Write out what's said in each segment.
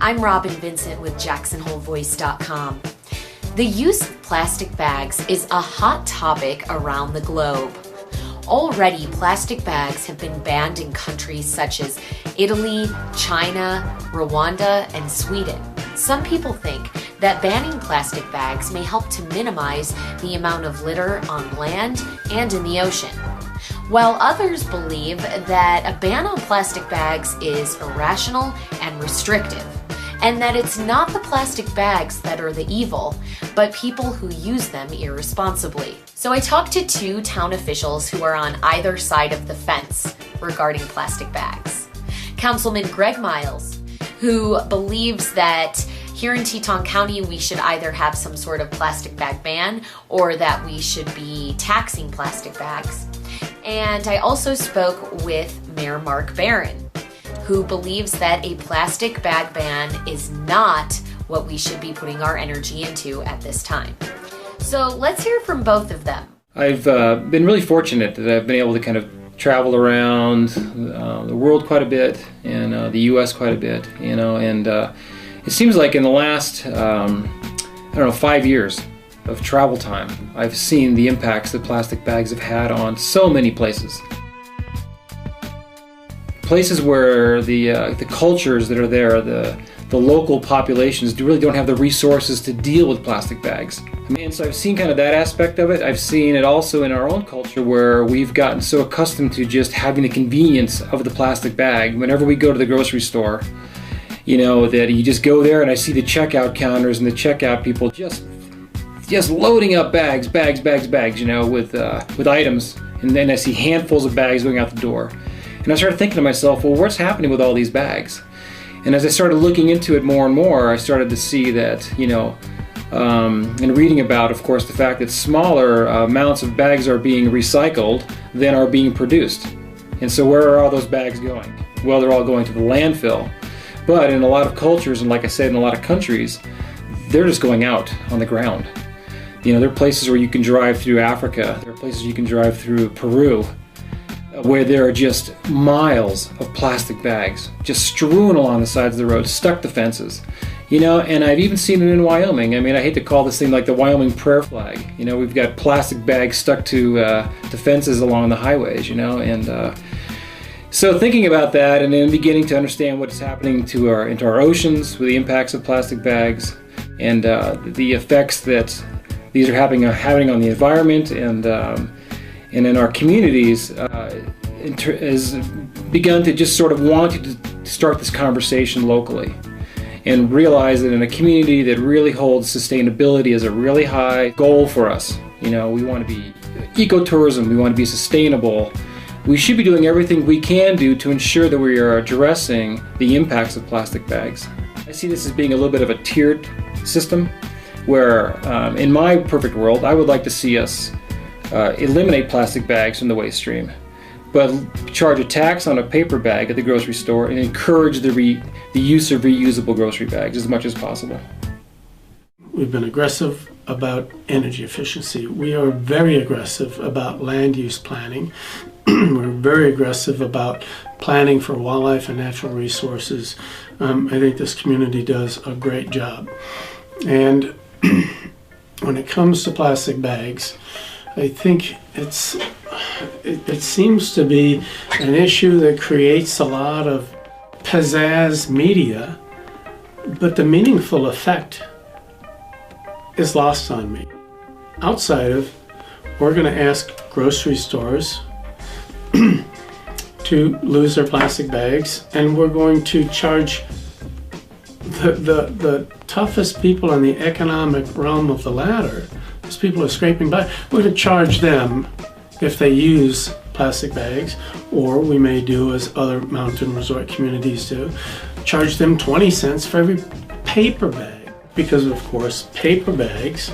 I'm Robin Vincent with JacksonHoleVoice.com. The use of plastic bags is a hot topic around the globe. Already, plastic bags have been banned in countries such as Italy, China, Rwanda, and Sweden. Some people think that banning plastic bags may help to minimize the amount of litter on land and in the ocean, while others believe that a ban on plastic bags is irrational and restrictive, and that it's not the plastic bags that are the evil, but people who use them irresponsibly. So I talked to two town officials who are on either side of the fence regarding plastic bags. Councilman Greg Miles, who believes that here in Teton County we should either have some sort of plastic bag ban or that we should be taxing plastic bags. And I also spoke with Mayor Mark Barron, who believes that a plastic bag ban is not what we should be putting our energy into at this time. So let's hear from both of them. I've been really fortunate that I've been able to kind of travel around the world quite a bit and the U.S. quite a bit, and it seems like in the last, 5 years of travel time, I've seen the impacts that plastic bags have had on so many places. Places where the cultures that are there, the local populations really don't have the resources to deal with plastic bags. So I've seen kind of that aspect of it. I've seen it also in our own culture where we've gotten so accustomed to just having the convenience of the plastic bag. Whenever we go to the grocery store, that you just go there and I see the checkout counters and the checkout people just loading up bags, with items. And then I see handfuls of bags going out the door. And I started thinking to myself, well, what's happening with all these bags? And as I started looking into it more and more, I started to see that, and reading about, of course, the fact that smaller amounts of bags are being recycled than are being produced. And so where are all those bags going? Well, they're all going to the landfill. But in a lot of cultures, and like I said, in a lot of countries, they're just going out on the ground. There are places where you can drive through Africa. There are places you can drive through Peru, where there are just miles of plastic bags just strewn along the sides of the road, stuck to fences. And I've even seen it in Wyoming. I hate to call this thing like the Wyoming prayer flag. We've got plastic bags stuck to fences along the highways, and so thinking about that and then beginning to understand what's happening into our oceans with the impacts of plastic bags and the effects that these are having on the environment and in our communities, has begun to just sort of want to start this conversation locally and realize that in a community that really holds sustainability as a really high goal for us, we want to be ecotourism, we want to be sustainable, we should be doing everything we can do to ensure that we are addressing the impacts of plastic bags. I see this as being a little bit of a tiered system where, in my perfect world, I would like to see us eliminate plastic bags from the waste stream, but charge a tax on a paper bag at the grocery store and encourage the use of reusable grocery bags as much as possible. We've been aggressive about energy efficiency. We are very aggressive about land use planning. We're very aggressive about planning for wildlife and natural resources. I think this community does a great job. And when it comes to plastic bags, I think it seems to be an issue that creates a lot of pizzazz media, but the meaningful effect is lost on me. Outside of, we're going to ask grocery stores to lose their plastic bags, and we're going to charge the toughest people in the economic realm of the ladder, those people who are scraping by, we're going to charge them if they use plastic bags, or we may do as other mountain resort communities do, charge them 20 cents for every paper bag, because of course paper bags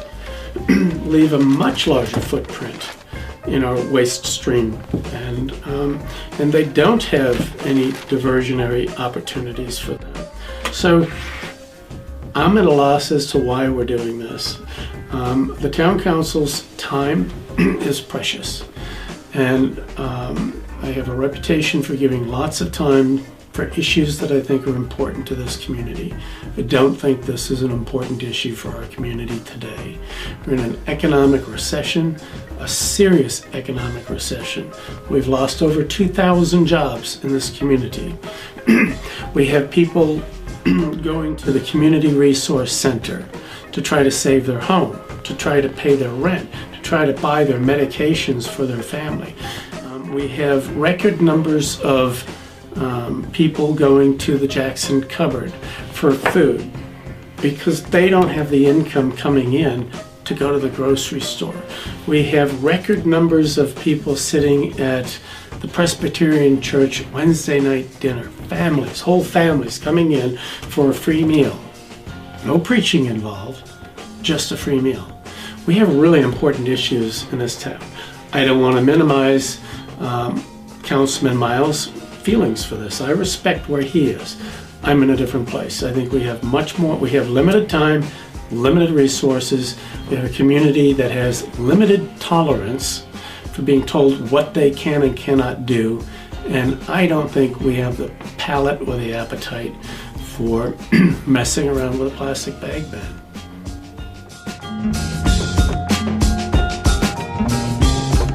leave a much larger footprint in our waste stream, and they don't have any diversionary opportunities for them. So I'm at a loss as to why we're doing this. The town council's time is precious, and I have a reputation for giving lots of time for issues that I think are important to this community. I don't think this is an important issue for our community today. We're in an economic recession, a serious economic recession. We've lost over 2,000 jobs in this community. We have people going to the Community Resource Center to try to save their home, to try to pay their rent, to try to buy their medications for their family. We have record numbers of people going to the Jackson cupboard for food because they don't have the income coming in to go to the grocery store. We have record numbers of people sitting at the Presbyterian Church Wednesday night dinner. Families, whole families coming in for a free meal. No preaching involved, just a free meal. We have really important issues in this town. I don't want to minimize Councilman Miles' feelings for this. I respect where he is. I'm in a different place. I think we have much more. We have limited time, limited resources. We have a community that has limited tolerance for being told what they can and cannot do. And I don't think we have the palate or the appetite for messing around with a plastic bag ban.